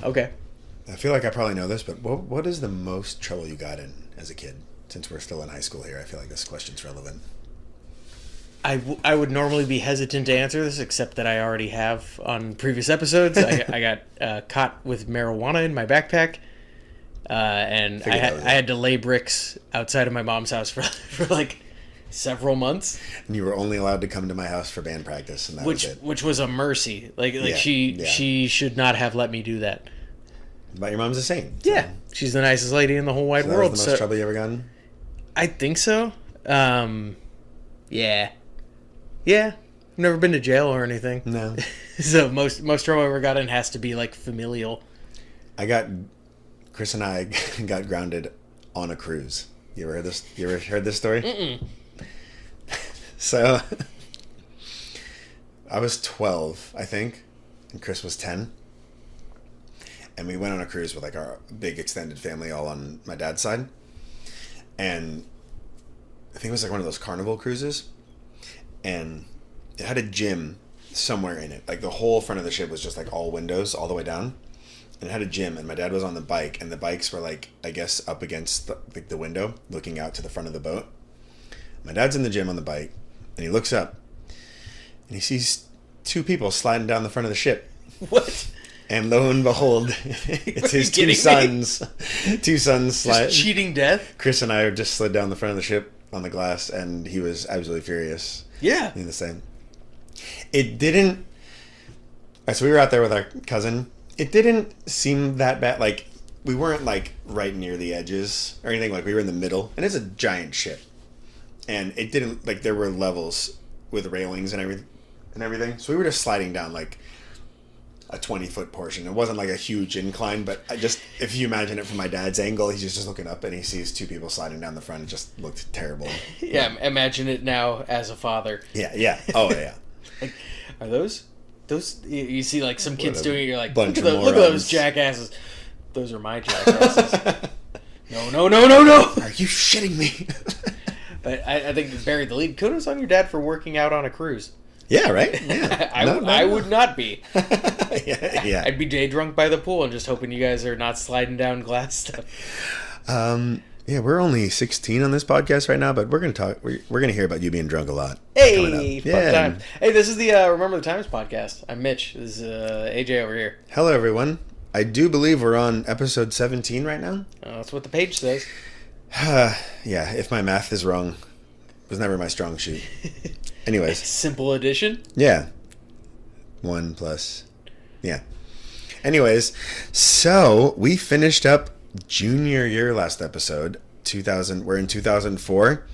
Okay. I feel like I probably know this, but what is the most trouble you got in as a kid? Since we're still in high school here, I feel like this question's relevant. I would normally be hesitant to answer this, except that I already have on previous episodes. I got caught with marijuana in my backpack, and I had to lay bricks outside of my mom's house for like several months. And you were only allowed to come to my house for band practice, and that was it. Which was a mercy. She should not have let me do that. But your mom's a saint. So. Yeah, she's the nicest lady in the whole wide world. That was the most trouble you ever gotten? I think so. Yeah. Yeah. I've never been to jail or anything. No. So most trouble I ever got in has to be like familial. Chris and I got grounded on a cruise. You ever heard this story? Mm-mm. So I was 12, I think, and Chris was 10. And we went on a cruise with like our big extended family all on my dad's side. And I think it was like one of those Carnival cruises. And it had a gym somewhere in it. Like the whole front of the ship was just like all windows all the way down. And it had a gym, and my dad was on the bike, and the bikes were like, I guess, up against the window, looking out to the front of the boat. My dad's in the gym on the bike, and he looks up, and he sees two people sliding down the front of the ship. What? And lo and behold, it's his two sons. Two sons slide. Just cheating death? Chris and I just slid down the front of the ship on the glass, and he was absolutely furious. Yeah. Doing the same. It didn't... So we were out there with our cousin. It didn't seem that bad. Like, we weren't, like, right near the edges or anything. Like, we were in the middle. And it's a giant ship. And it didn't... Like, there were levels with railings and everything. So we were just sliding down, like, a 20-foot portion. It wasn't, like, a huge incline. But if you imagine it from my dad's angle, he's just looking up and he sees two people sliding down the front. It just looked terrible. Yeah, imagine it now as a father. Yeah. Oh, yeah. Like, are those you see like some kids doing it, you're like, look at those jackasses. Those are my jackasses. No. Are you shitting me? But I think you buried the lead. Kudos on your dad for working out on a cruise. Yeah, right? Yeah. I would not be. Yeah. I'd be day drunk by the pool and just hoping you guys are not sliding down glass stuff. Yeah, we're only 16 on this podcast right now, but we're gonna talk. We're gonna hear about you being drunk a lot. Hey, fun time. Hey, this is the Remember the Times podcast. I'm Mitch. This is AJ over here. Hello, everyone. I do believe we're on episode 17 right now. That's what the page says. Yeah, if my math is wrong, it was never my strong suit. Anyways, simple addition. Yeah, 1 plus. Yeah. Anyways, so we finished up junior year last episode. We're in 2004.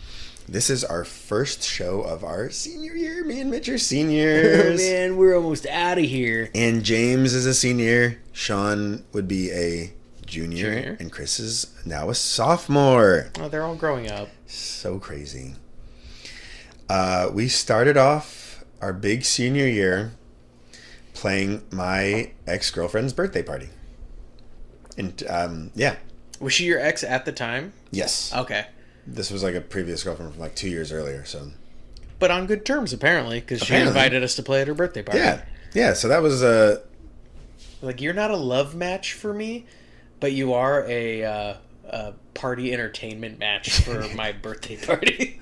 This is our first show of our senior year. Me and Mitch are seniors. Oh, man, we're almost out of here. And James is a senior. Sean would be a junior. And Chris is now a sophomore. Oh, they're all growing up. So crazy. We started off our big senior year playing my ex-girlfriend's birthday party. And, yeah. Was she your ex at the time? Yes. Okay. This was like a previous girlfriend from like 2 years earlier, so. But on good terms, apparently, because she invited us to play at her birthday party. Yeah, so that was like, you're not a love match for me, but you are a party entertainment match for my birthday party.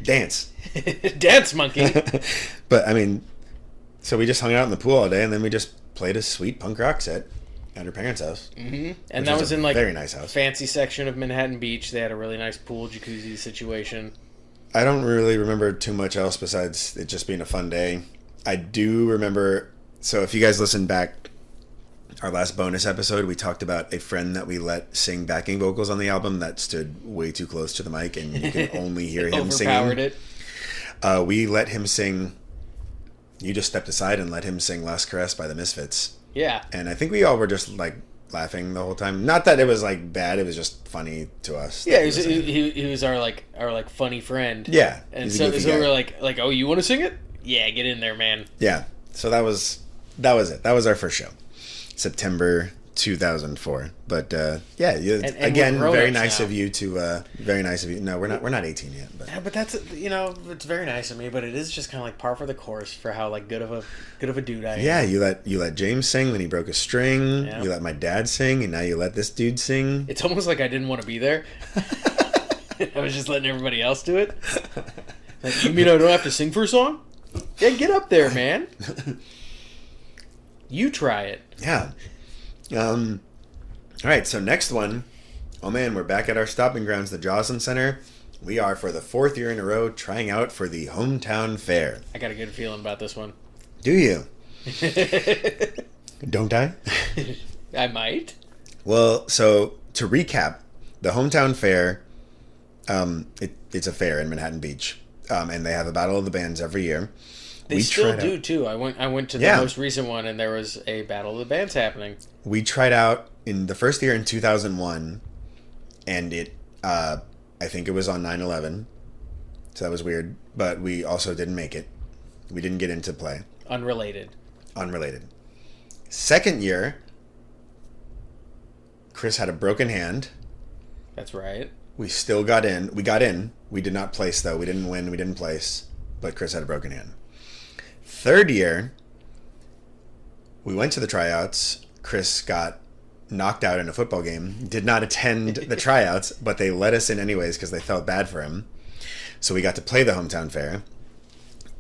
Dance. Dance, monkey. But, I mean, so we just hung out in the pool all day, and then we just played a sweet punk rock set at her parents' house. Mm-hmm. And that was in like very nice house. Fancy section of Manhattan Beach. They had a really nice pool jacuzzi situation. I don't really remember too much else besides it just being a fun day. I do remember, so if you guys listen back, our last bonus episode, we talked about a friend that we let sing backing vocals on the album that stood way too close to the mic and you can only hear him singing. Overpowered it. We let him sing, you just stepped aside and let him sing Last Caress by the Misfits. Yeah. And I think we all were just like laughing the whole time. Not that it was like bad, it was just funny to us. Yeah, he was our funny friend. Yeah. And so we were like, oh, you want to sing it? Yeah, get in there, man. Yeah. So that was it. That was our first show. September 2004. But yeah, And again, we're very grown-ups nice now. of you to. Very nice of you. No, we're not 18 yet. But Yeah, but that's it's very nice of me, but it is just kind of like par for the course for how like good of a dude I am. yeah, you let James sing when he broke a string. Yeah. You let my dad sing, and now you let this dude sing. It's almost like I didn't want to be there. I was just letting everybody else do it. Like, you mean I don't have to sing for a song? Yeah, get up there, man. You try it. Yeah. All right, so next one. Oh man, we're back at our stopping grounds, the Joslin Center. We are, for the 4th year in a row, trying out for the hometown fair. I got a good feeling about this one. Do you? Don't I? I might. Well, so to recap, the hometown fair, it's a fair in Manhattan Beach, and they have a battle of the bands every year. They still do too. I went to the most recent one, and there was a battle of the bands happening. We tried out in the first year in 2001, and I think it was on 9/11, so that was weird. But we also didn't make it. We didn't get into play. Unrelated. Second year, Chris had a broken hand. That's right. We still got in. We got in. We did not place, though. We didn't win. We didn't place. But Chris had a broken hand. Third year, we went to the tryouts. Chris got knocked out in a football game. Did not attend the tryouts, but they let us in anyways because they felt bad for him. So we got to play the hometown fair.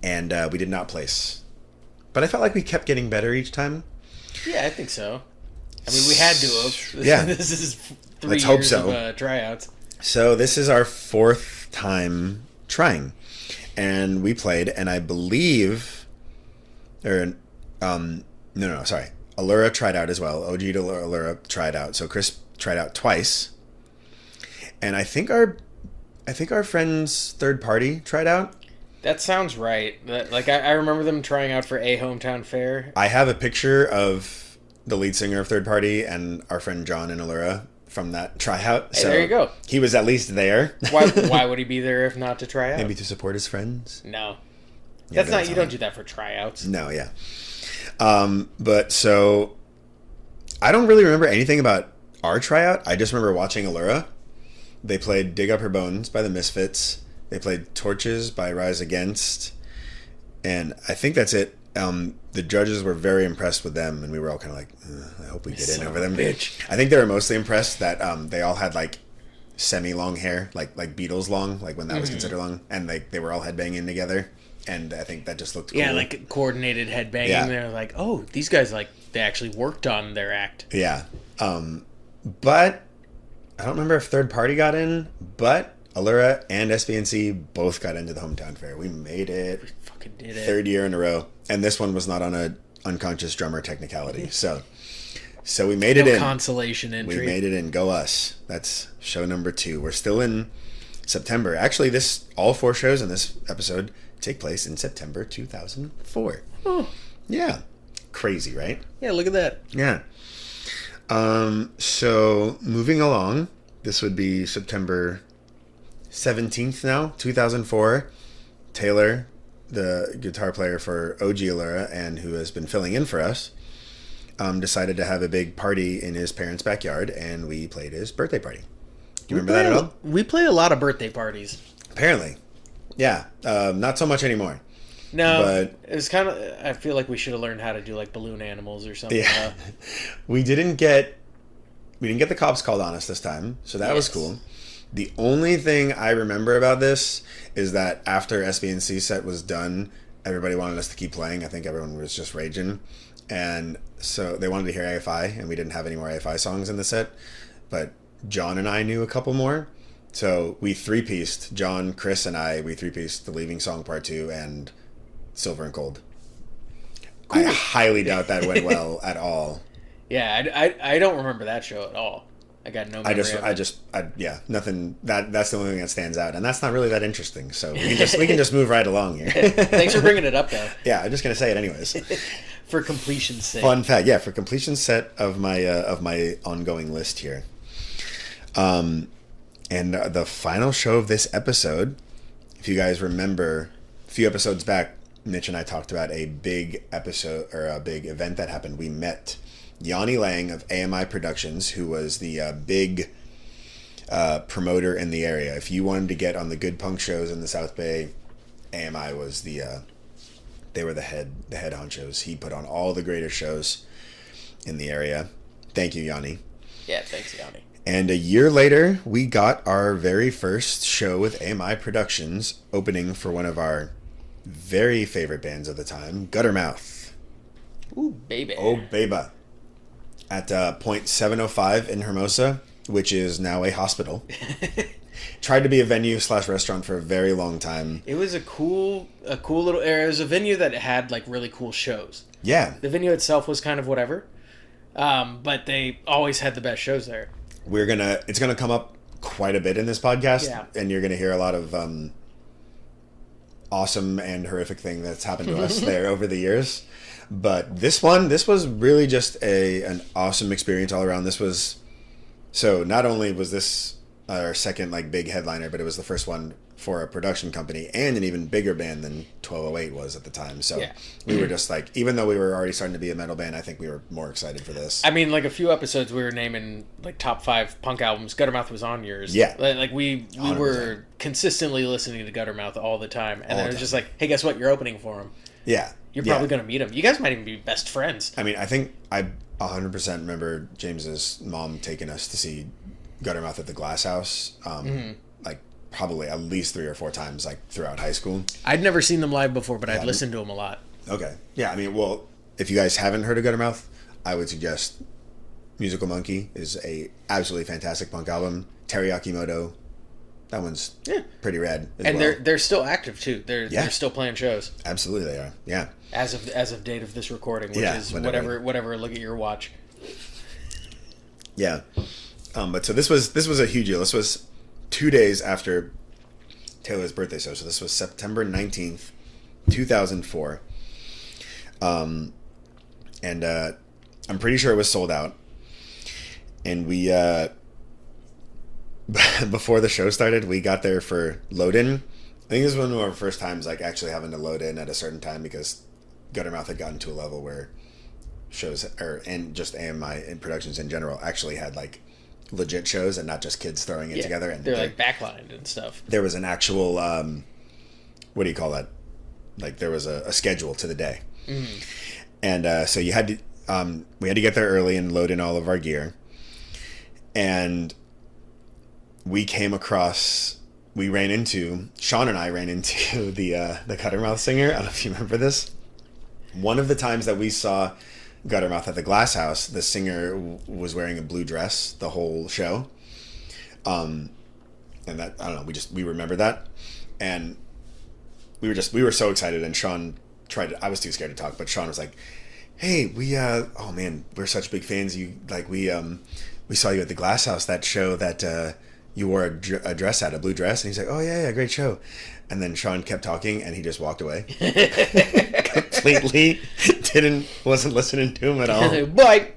And we did not place. But I felt like we kept getting better each time. Yeah, I think so. I mean, we had to have. Yeah. This is 3 Let's years hope so. of tryouts. So this is our 4th time trying. And we played, and I believe... sorry. Allura tried out as well. OG to Allura tried out. So Chris tried out twice. And I think our friend's third party tried out. That sounds right. I remember them trying out for a hometown fair. I have a picture of the lead singer of third party and our friend John and Allura from that tryout. Hey, so there you go. He was at least there. Why would he be there if not to try out? Maybe to support his friends. No. Yeah, That's not. You don't do that for tryouts. No, yeah. But so I don't really remember anything about our tryout. I just remember watching Allura. They played Dig Up Her Bones by the Misfits. They played Torches by Rise Against. And I think that's it. The judges were very impressed with them, and we were all kind of like, I hope we get in over them. Bitch. I think they were mostly impressed that they all had like semi-long hair, like Beatles long, like when that was considered long, and they were all headbanging together. And I think that just looked cool. Yeah, like coordinated headbanging. Yeah. They're like, oh, these guys they actually worked on their act. Yeah. But I don't remember if third party got in, but Allura and SBNC both got into the hometown fair. We made it. We fucking did it. 3rd year in a row. And this one was not on a unconscious drummer technicality. So we made it in. Consolation entry. We made it in. Go us. That's show number 2. We're still in September. Actually, all 4 shows in this episode take place in September 2004. Oh. Yeah. Crazy, right? Yeah, look at that. Yeah. So moving along, this would be September 17th now, 2004. Taylor, the guitar player for OG Allura and who has been filling in for us, decided to have a big party in his parents' backyard, and we played his birthday party. Do you remember that at all? We play a lot of birthday parties. Apparently. Yeah. Not so much anymore. No, but it was kind of... I feel like we should have learned how to do like balloon animals or something. Yeah. We didn't get the cops called on us this time, so that was cool. The only thing I remember about this is that after SBNC set was done, everybody wanted us to keep playing. I think everyone was just raging. And so they wanted to hear AFI, and we didn't have any more AFI songs in the set. But John and I knew a couple more. So we 3-pieced. John, Chris, and we 3-pieced The Leaving Song Part 2 and Silver and Gold. Cool. I highly doubt that went well at all. Yeah, I don't remember that show at all. I got no memory nothing. That's the only thing that stands out, and that's not really that interesting. So we can just move right along here. Thanks for bringing it up, though. Yeah, I'm just gonna say it anyways. For completion's sake. Fun fact, yeah, for completion's sake of my ongoing list here. And the final show of this episode, if you guys remember, a few episodes back, Mitch and I talked about a big episode or a big event that happened. We met Yanni Lang of AMI Productions, who was the big promoter in the area. If you wanted to get on the good punk shows in the South Bay, AMI was they were the head honchos. He put on all the greatest shows in the area. Thank you, Yanni. Yeah, thanks, Yanni. And a year later, we got our very first show with AMI Productions, opening for one of our very favorite bands of the time, Guttermouth. Ooh, baby. Oh, baby. At Point 705 in Hermosa, which is now a hospital. Tried to be a venue / restaurant for a very long time. It was a cool little area. It was a venue that had like really cool shows. Yeah. The venue itself was kind of whatever, but they always had the best shows there. It's gonna come up quite a bit in this podcast, yeah. And you're gonna hear a lot of awesome and horrific thing that's happened to us there over the years. But this was really just an awesome experience all around. So not only was this our second like big headliner, but it was the first one for a production company and an even bigger band than 1208 was at the time. So yeah. We were just like, even though we were already starting to be a metal band, I think we were more excited for this. I mean, like a few episodes we were naming like top 5 punk albums. Guttermouth was on yours. Yeah. Like we 100%. Were consistently listening to Guttermouth all the time. And then it was just like, hey, guess what? You're opening for him. Yeah. You're probably going to meet him. You guys might even be best friends. I mean, I think I 100% remember James's mom taking us to see Guttermouth at the Glass House. Like probably at least 3 or 4 times like throughout high school. I'd never seen them live before, but I'd listened to them a lot. Okay. Yeah, I mean, well, if you guys haven't heard of Guttermouth, I would suggest Musical Monkey is a absolutely fantastic punk album. Teriyaki Moto, that one's pretty rad as and well. they're still active too. They're still playing shows. Absolutely they are. Yeah. As of date of this recording, which is whatever look at your watch. Yeah. But so this was a huge deal. This was 2 days after Taylor's birthday show. So this was September 19th, 2004. And I'm pretty sure it was sold out. And we, before the show started, we got there for load-in. I think this was one of our first times like actually having to load in at a certain time because Guttermouth had gotten to a level where shows, and just AMI and productions in general, actually had like legit shows and not just kids throwing it together. And they're like backlined and stuff. There was an actual what do you call that? Like there was a schedule to the day. Mm-hmm. And so you had to we had to get there early and load in all of our gear. And Sean and I ran into the Guttermouth singer. I don't know if you remember this. One of the times that we saw Guttermouth at the Glass House, the singer was wearing a blue dress the whole show. And that, I don't know, we remember that. And we were so excited, and Sean I was too scared to talk, but Sean was like, hey, oh man, we're such big fans. We saw you at the Glass House, that show that you wore a dress at, a blue dress. And he's like, oh yeah, great show. And then Sean kept talking, and he just walked away. Completely wasn't listening to him at all. Bye.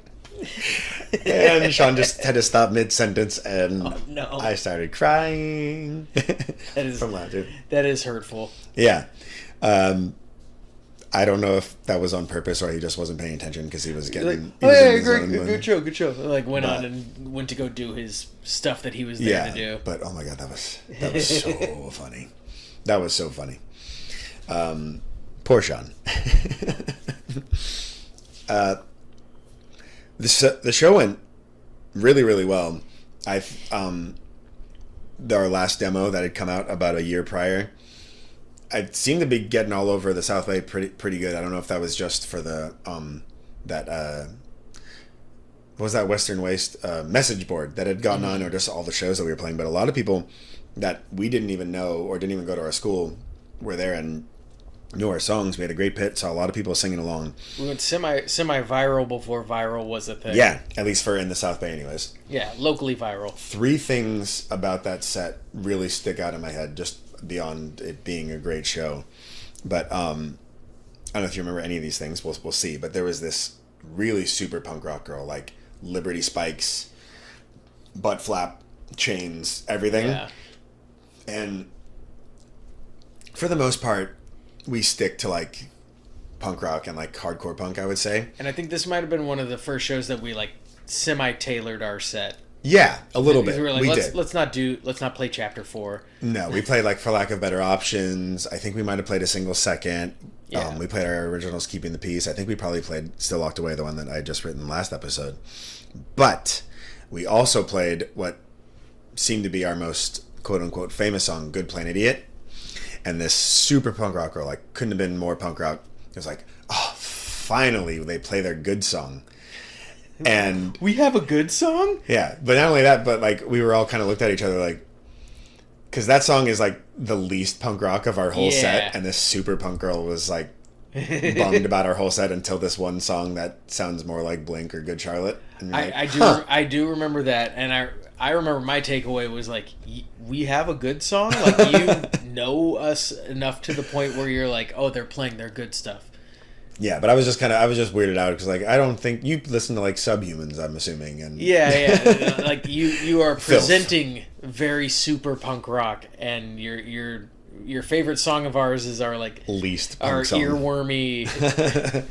And Sean just had to stop mid-sentence, and I started crying from laughter. That is hurtful. Yeah. I don't know if that was on purpose or he just wasn't paying attention because he was getting... Good show. Like went to go do his stuff that he was there to do. But oh my god, that was so funny. That was so funny. Poor Sean. The show went really, really well. Our last demo that had come out about a year prior, I seemed to be getting all over the South Bay pretty good. I don't know if that was just for the what was that Western Waste message board that had gotten on, or just all the shows that we were playing. But a lot of people that we didn't even know or didn't even go to our school were there and knew our songs. We had a great pit, so a lot of people singing along. We went semi-viral before viral was a thing. Yeah, at least in the South Bay anyways. Yeah, locally viral. 3 things about that set really stick out in my head, just beyond it being a great show. But I don't know if you remember any of these things. We'll see. But there was this really super punk rock girl, like Liberty spikes, butt flap, chains, everything. Yeah. And for the most part, we stick to like punk rock and like hardcore punk, I would say. And I think this might have been one of the first shows that we like semi-tailored our set. Yeah, a little bit. We were like, we let's did. let's not play chapter 4. No, we played like For Lack of Better Options. I think we might have played A Single Second. Yeah. We played our originals, Keeping the Peace. I think we probably played Still Locked Away, the one that I had just written last episode. But we also played what seemed to be our most quote-unquote famous song, Good Plain Idiot. And this super punk rock girl, like, couldn't have been more punk rock. It was like, oh, finally they play their good song. And we have a good song? Yeah, but not only that, but like we were all kind of looked at each other like, because that song is like the least punk rock of our whole set, and this super punk girl was like bummed about our whole set until this one song that sounds more like Blink or Good Charlotte. And I do remember that, and I remember my takeaway was like, we have a good song? Like, you know us enough to the point where you're like, oh, they're playing their good stuff. Yeah, but I was just weirded out because like I don't think you listen to like Subhumans, I'm assuming, and like you are presenting very super punk rock, and your favorite song of ours is our like least punk our song. Earwormy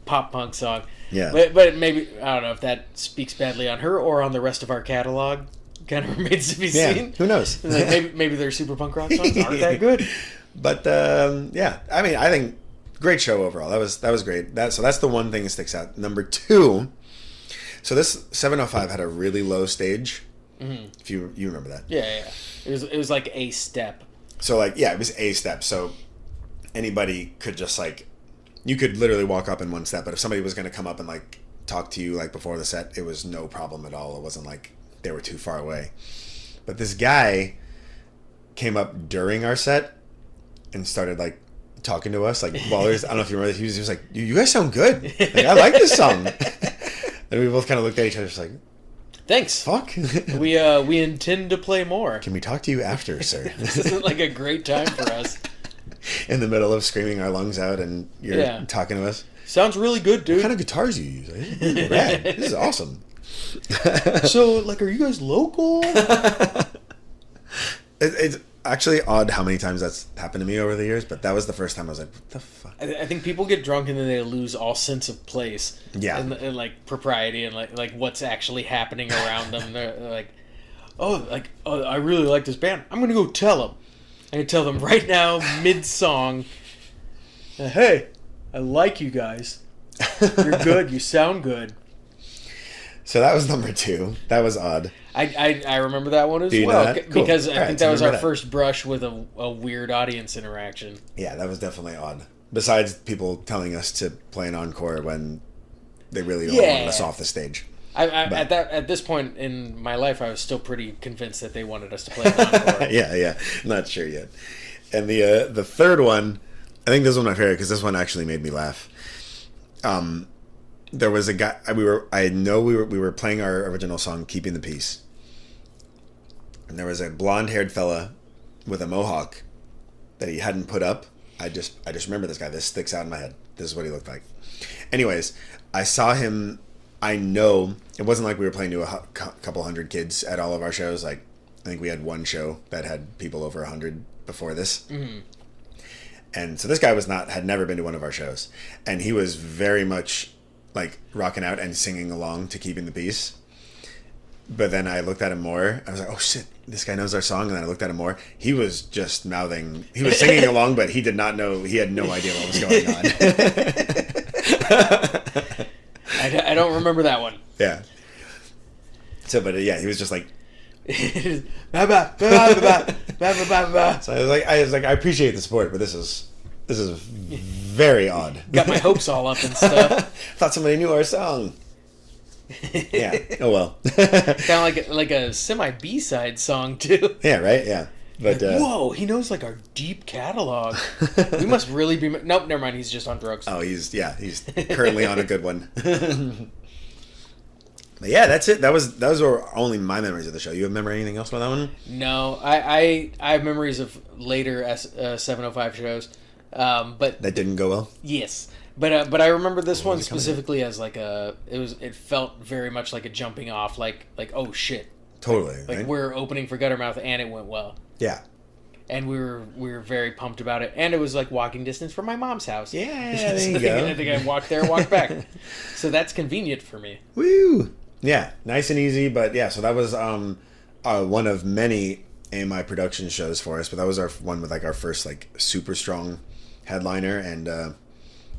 pop punk song. Yeah, but maybe I don't know if that speaks badly on her or on the rest of our catalog. Kind of remains to be seen. Who knows? Like maybe their super punk rock songs aren't that good. But yeah, I mean, I think. Great show overall. That was great. So that's the one thing that sticks out. Number 2, so this 705 had a really low stage. Mm-hmm. If you remember that. Yeah. It was like a step. So like it was a step. So anybody could just like you could literally walk up in one step. But if somebody was going to come up and like talk to you like before the set, it was no problem at all. It wasn't like they were too far away. But this guy came up during our set and started like talking to us like while there's I don't know if you remember, he was like, you guys sound good, like I like this song. And we both kind of looked at each other just like, thanks, fuck. we intend to play more. Can we talk to you after, sir? This isn't like a great time for us in the middle of screaming our lungs out and you're talking to us. Sounds really good, dude. What kind of guitars do you use? Like, rad. This is awesome. So like, are you guys local? It's actually odd how many times that's happened to me over the years, but that was the first time I was like, what the fuck? I think people get drunk and then they lose all sense of place. Yeah. And like propriety and like what's actually happening around them. They're like, oh, I really like this band. I'm going to go tell them. I'm going to tell them right now, mid-song, hey, I like you guys. You're good. You sound good. So that was number 2. That was odd. I remember that one as well cool. Because I think that was our first brush with a weird audience interaction. Yeah, that was definitely odd. Besides people telling us to play an encore when they really don't want us off the stage. At this point in my life, I was still pretty convinced that they wanted us to play an encore. yeah, not sure yet. And the third one, I think this was my favorite because this one actually made me laugh. There was a guy we were playing our original song "Keeping the Peace," and there was a blonde-haired fella with a mohawk that he hadn't put up. I just remember this guy. This sticks out in my head. This is what he looked like. Anyways, I saw him. I know it wasn't like we were playing to a couple hundred kids at all of our shows. Like I think we had one show that had people over 100 before this. Mm-hmm. And so this guy had never been to one of our shows, and he was very much like rocking out and singing along to Keeping the Peace. But then I looked at him more. I was like, oh shit, this guy knows our song. And then I looked at him more. He was just mouthing. He was singing along, but he did not know. He had no idea what was going on. I don't remember that one. Yeah. So, but yeah, he was just like. So I was like, I appreciate the support, but this is very odd. Got my hopes all up and stuff. Thought somebody knew our song. Yeah. Oh well. Kind of like a semi B-side song too. Yeah. Right. Yeah. But whoa, he knows like our deep catalog. We must really be. Nope, never mind. He's just on drugs. Oh, he's currently on a good one. But yeah, that's it. Those were only my memories of the show. You remember anything else about that one? No, I have memories of later 705 shows, but that didn't go well. Yes, but I remember this one specifically as like it felt very much like a jumping off, like oh shit, totally. like right? we're opening for Guttermouth and it went well. Yeah, and we were very pumped about it. And it was like walking distance from my mom's house. Yeah, there you go. I think I walked there, walked back. So that's convenient for me. Woo! Yeah, nice and easy. But yeah, so that was one of many AMI production shows for us. But that was our one with like our first like super strong headliner. And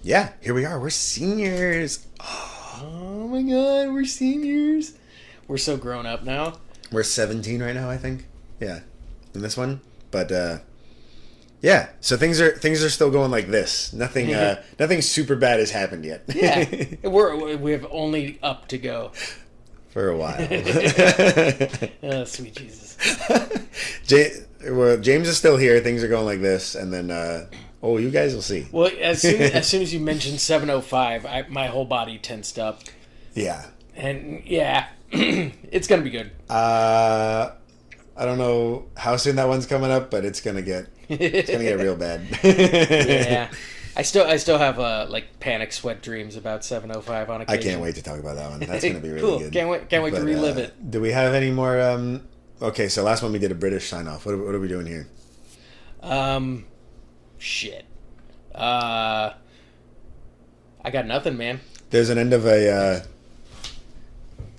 yeah, here we are. We're seniors. Oh my god, we're seniors. We're so grown up now. We're 17 right now, I think. Yeah, in this one. But yeah, so things are still going like this. Nothing super bad has happened yet. Yeah, we have only up to go for a while. Oh, sweet Jesus. James is still here. Things are going like this, and then you guys will see. Well, as soon as you mentioned 7:05, my whole body tensed up. Yeah. And yeah, it's gonna be good. I don't know how soon that one's coming up, but it's gonna get real bad. Yeah, I still have like panic sweat dreams about 7:05 on occasion. I can't wait to talk about that one. That's gonna be really cool. good. Can't wait to relive it. Do we have any more? Okay, so last one we did a British sign off. What are we doing here? Shit. I got nothing, man. There's an end of a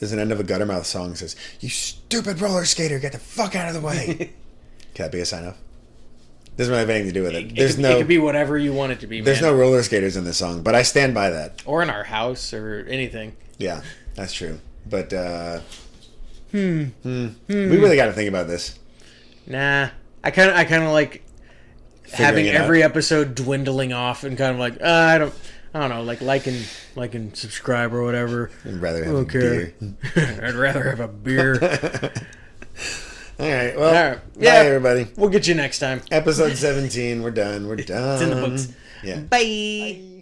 Guttermouth song that says, "You stupid roller skater, get the fuck out of the way." Can that be a sign off? Doesn't really have anything to do with it. It could be whatever you want it to be, man. There's no roller skaters in this song, but I stand by that. Or in our house or anything. Yeah, that's true. But we really got to think about this. Nah, I kind of like having every episode dwindling off and kind of like I don't know, like and subscribe or whatever. I'd rather have a beer. I'd rather have a beer. All right. Well, bye everybody. We'll get you next time. Episode 17. We're done. We're done. It's in the books. Yeah. Bye.